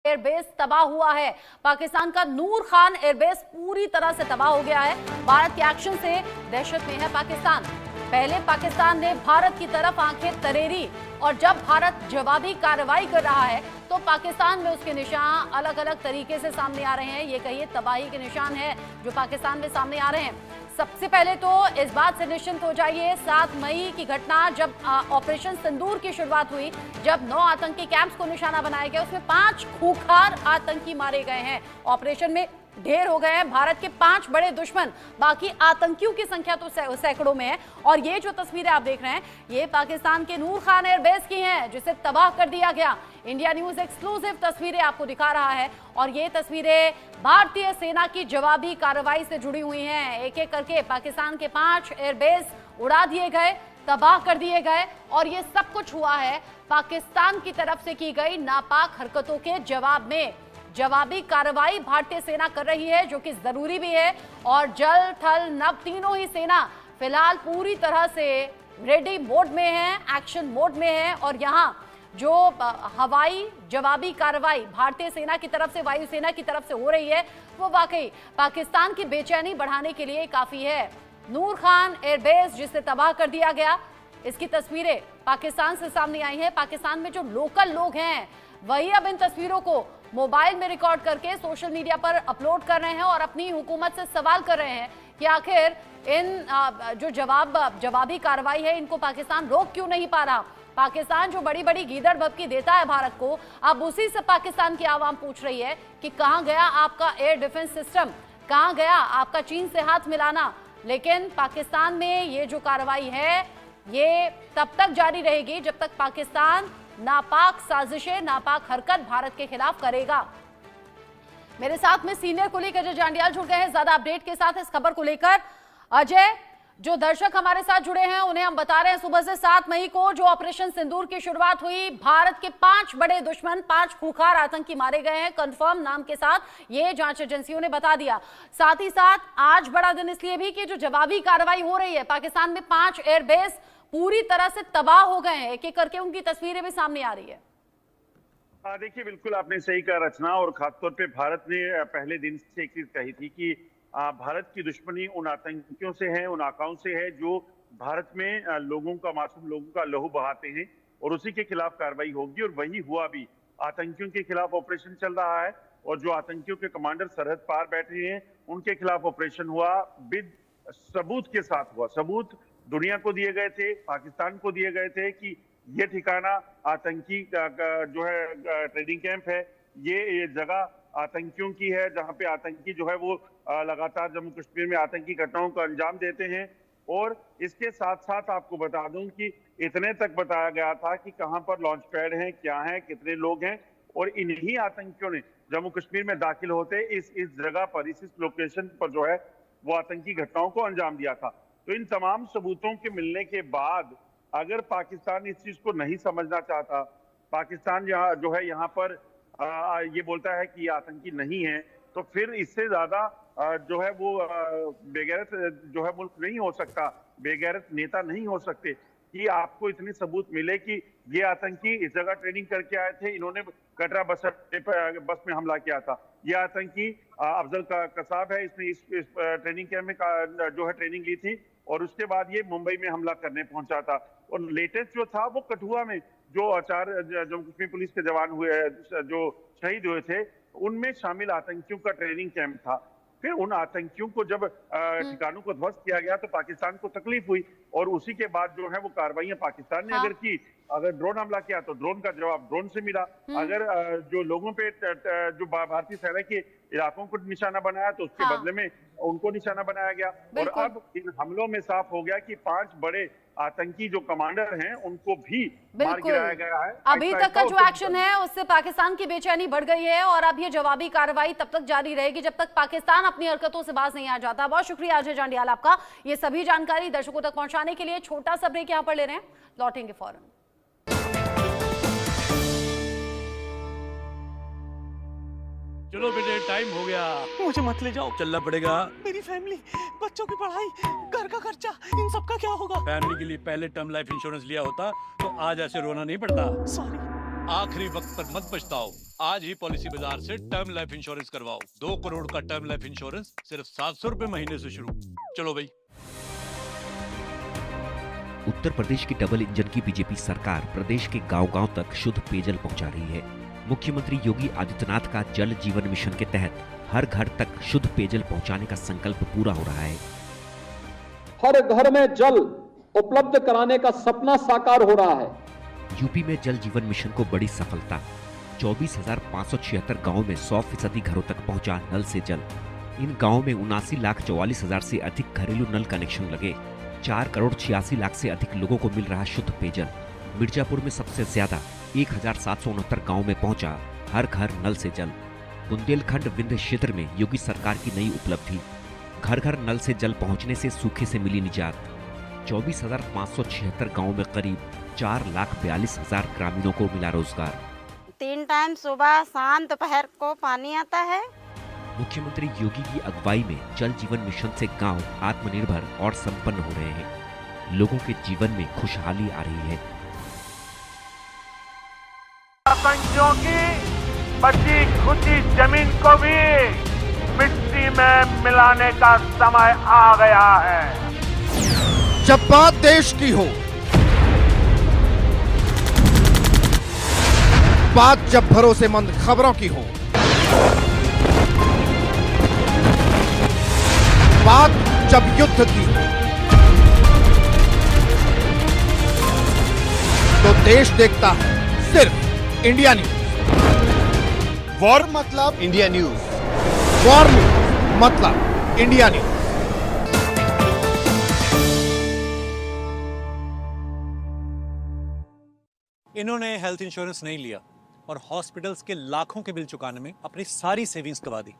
Airbase तबाह हुआ है। पाकिस्तान का नूर खान एयरबेस पूरी तरह से तबाह हो गया है। भारत के एक्शन से दहशत में है पाकिस्तान। पहले पाकिस्तान ने भारत की तरफ आंखें तरेरी और जब भारत जवाबी कार्रवाई कर रहा है तो पाकिस्तान में उसके निशान अलग अलग तरीके से सामने आ रहे हैं। ये कहिए तबाही के निशान है जो पाकिस्तान में सामने आ रहे हैं। सबसे पहले तो इस बात से निश्चिंत हो जाइए, 7 मई की घटना जब ऑपरेशन सिंदूर की शुरुआत हुई, जब 9 आतंकी कैंप्स को निशाना बनाया गया, उसमें 5 खूंखार आतंकी मारे गए हैं। ऑपरेशन में ढेर हो गए हैं भारत के 5 बड़े दुश्मन, बाकी आतंकियों की संख्या तो सैकड़ों में है। और ये जो तस्वीरें आप देख रहे हैं ये पाकिस्तान के नूर खान एयरबेस की हैं जिसे तबाह कर दिया गया। इंडिया न्यूज एक्सक्लूसिव तस्वीरें आपको दिखा रहा है और ये तस्वीरें भारतीय सेना की जवाबी कार्रवाई से जुड़ी हुई हैं। एक एक करके पाकिस्तान के 5 एयरबेस उड़ा दिए गए, तबाह कर दिए गए और ये सब कुछ हुआ है पाकिस्तान की तरफ से की गई नापाक हरकतों के जवाब में। जवाबी कार्रवाई भारतीय सेना कर रही है जो कि जरूरी भी है और जल थल नभ तीनों ही सेना फिलहाल पूरी तरह से रेडी मोड में है, एक्शन मोड में है। और यहाँ जो हवाई जवाबी कार्रवाई भारतीय सेना की तरफ से वायुसेना की तरफ से हो रही है वो वाकई पाकिस्तान की बेचैनी बढ़ाने के लिए काफी है। नूर खान एयरबेस जिसे तबाह कर दिया गया, इसकी तस्वीरें पाकिस्तान से सामने आई हैं। पाकिस्तान में जो लोकल लोग हैं वही अब इन तस्वीरों को मोबाइल में रिकॉर्ड करके सोशल मीडिया पर अपलोड कर रहे हैं और अपनी हुकूमत से सवाल कर रहे हैं कि आखिर इन जो जवाबी कार्रवाई है इनको पाकिस्तान रोक क्यों नहीं पा रहा। पाकिस्तान जो बड़ी बड़ी गीदड़ भभकी देता है भारत को, अब उसी से पाकिस्तान की आवाम पूछ रही है कि कहां गया आपका एयर डिफेंस सिस्टम, कहां गया आपका चीन से हाथ मिलाना। लेकिन पाकिस्तान में ये जो कार्रवाई है ये तब तक जारी रहेगी जब तक पाकिस्तान नापाक साजिशें, नापाक हरकत भारत के खिलाफ करेगा। मेरे साथ में सीनियर कुलीग अजय जांडियाल जुड़ गए हैं ज्यादा अपडेट के साथ इस खबर को लेकर। अजय, जो दर्शक हमारे साथ जुड़े हैं उन्हें हम बता रहे हैं सुबह से 7 मई को जो ऑपरेशन सिंदूर की शुरुआत हुई, भारत के 5 बड़े दुश्मन, 5 खूंखार आतंकी मारे गए हैं कंफर्म नाम के साथ, ये जांच एजेंसियों ने बता दिया। साथ ही साथ आज बड़ा दिन इसलिए भी कि जो जवाबी कार्रवाई हो रही है, पाकिस्तान में 5 एयरबेस पूरी तरह से तबाह हो गए हैं, एक एक करके उनकी तस्वीरें भी सामने आ रही है। देखिए, बिल्कुल आपने सही कहा रचना, और खासतौर पे भारत ने पहले दिन से एक चीज कही थी कि भारत की दुश्मनी उन आतंकियों से है, उन आकाओं से है जो भारत में मासूम लोगों का लहू बहाते हैं और उसी के खिलाफ कार्रवाई होगी। और वही हुआ भी, आतंकियों के खिलाफ ऑपरेशन चल रहा है और जो आतंकियों के कमांडर सरहद पार बैठे हैं उनके खिलाफ ऑपरेशन हुआ, विद सबूत के साथ हुआ। सबूत दुनिया को दिए गए थे, पाकिस्तान को दिए गए थे कि ये ठिकाना आतंकी जो है ट्रेडिंग कैंप है, ये जगह आतंकियों की है जहां पे आतंकी जो है वो लगातार जम्मू कश्मीर में आतंकी घटनाओं को अंजाम देते हैं। और इसके साथ साथ आपको बता दूं कि इतने तक बताया गया था कि कहां पर लॉन्च पैड हैं, क्या है, कितने लोग हैं, और इन्हीं आतंकियों ने जम्मू कश्मीर में दाखिल होते इस जगह पर, इस लोकेशन पर जो है वो आतंकी घटनाओं को अंजाम दिया था। तो इन तमाम सबूतों के मिलने के बाद अगर पाकिस्तान इस चीज को नहीं समझना चाहता, पाकिस्तान जो है यहाँ पर ये बोलता है कि ये आतंकी नहीं है, तो फिर इससे ज्यादा जो है वो बेगैरत जो है मुल्क नहीं हो सकता, बेगैरत नेता नहीं हो सकते कि आपको इतने सबूत मिले कि ये आतंकी इस जगह ट्रेनिंग करके आए थे, इन्होंने कटरा बस में हमला किया था। ये आतंकी अफजल कसाब है, इसने इस ट्रेनिंग कैंप में जो है ट्रेनिंग ली थी और उसके बाद ये मुंबई में हमला करने पहुंचा था। और लेटेस्ट जो था वो कठुआ में जो 4 जम्मू कश्मीर पुलिस के जवान हुए, जो शहीद हुए थे, उनमें शामिल आतंकियों का ट्रेनिंग कैंप था। फिर उन आतंकियों को जब ठिकानों को ध्वस्त किया गया तो पाकिस्तान को तकलीफ हुई और उसी के बाद जो है वो कार्रवाइयां पाकिस्तान ने अगर की, अगर ड्रोन हमला किया तो ड्रोन का जवाब ड्रोन से मिला, अगर जो लोगों पे जो भारतीय सेना के इलाकों को निशाना बनाया तो उसके बदले में उनको निशाना बनाया गया। और अब इन हमलों में साफ हो गया कि 5 बड़े आतंकी जो कमांडर हैं उनको भी मार गिराया गया है। अभी तक का जो एक्शन है उससे पाकिस्तान की बेचैनी बढ़ गई है और अब ये जवाबी कार्रवाई तब तक जारी रहेगी जब तक पाकिस्तान अपनी हरकतों से बाज नहीं आ जाता। बहुत शुक्रिया अजय जांडियाल आपका, ये सभी जानकारी दर्शकों तक पहुंचाने के लिए। छोटा सा ब्रेक यहाँ पर ले रहे हैं, लौटेंगे फौरन। चलो बेटे, टाइम हो गया। मुझे मत ले जाओ। चलना पड़ेगा। मेरी फैमिली, बच्चों की पढ़ाई, घर का खर्चा, इन सब का क्या होगा? फैमिली के लिए पहले टर्म लाइफ इंश्योरेंस लिया होता तो आज ऐसे रोना नहीं पड़ता। सॉरी। आखिरी वक्त पर मत पछताओ, आज ही पॉलिसी बाजार से टर्म लाइफ इंश्योरेंस करवाओ। 2 करोड़ का टर्म लाइफ इंश्योरेंस सिर्फ 700 रुपए महीने से शुरू। चलो भाई। उत्तर प्रदेश की डबल इंजन की बीजेपी सरकार प्रदेश के गांव-गांव तक शुद्ध पेयजल पहुंचा रही है। मुख्यमंत्री योगी आदित्यनाथ का जल जीवन मिशन के तहत हर घर तक शुद्ध पेयजल पहुंचाने का संकल्प पूरा हो रहा है। हर घर में जल उपलब्ध कराने का सपना साकार हो रहा है। यूपी में जल जीवन मिशन को बड़ी सफलता। 24,576 गाँव में 100% घरों तक पहुंचा नल से जल। इन गाँव में 79,44,000 से अधिक घरेलू नल कनेक्शन लगे। 4 करोड़ 86 लाख से अधिक लोगों को मिल रहा शुद्ध पेयजल। मिर्जापुर में सबसे ज्यादा 1,769 गाँव में पहुंचा हर घर नल से जल। बुंदेलखंड विंध्य क्षेत्र में योगी सरकार की नई उपलब्धि, घर घर नल से जल पहुंचने से सूखे से मिली निजात। 24,576 गाँव में करीब 4,42,000 ग्रामीणों को मिला रोजगार। 3 टाइम सुबह शाम दोपहर को पानी आता है। मुख्यमंत्री योगी की अगुवाई में जल जीवन मिशन से गांव आत्मनिर्भर और संपन्न हो रहे हैं। लोगों के जीवन में खुशहाली आ रही है। आतंकियों की बची खुची जमीन को भी मिट्टी में मिलाने का समय आ गया है। जब बात देश की हो, बात जब भरोसेमंद खबरों की हो, बात जब युद्ध की हो, तो देश देखता है सिर्फ इंडिया न्यूज। वॉर मतलब इंडिया न्यूज, वॉर न्यूज मतलब इंडिया न्यूज। इन्होंने हेल्थ इंश्योरेंस नहीं लिया और हॉस्पिटल्स के लाखों के बिल चुकाने में अपनी सारी सेविंग्स गवा दी।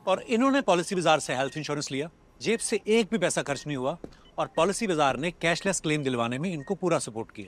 और इन्होंने पॉलिसी बाजार से हेल्थ इंश्योरेंस लिया, जेब से एक भी पैसा खर्च नहीं हुआ और पॉलिसी बाजार ने कैशलेस क्लेम दिलवाने में इनको पूरा सपोर्ट किया।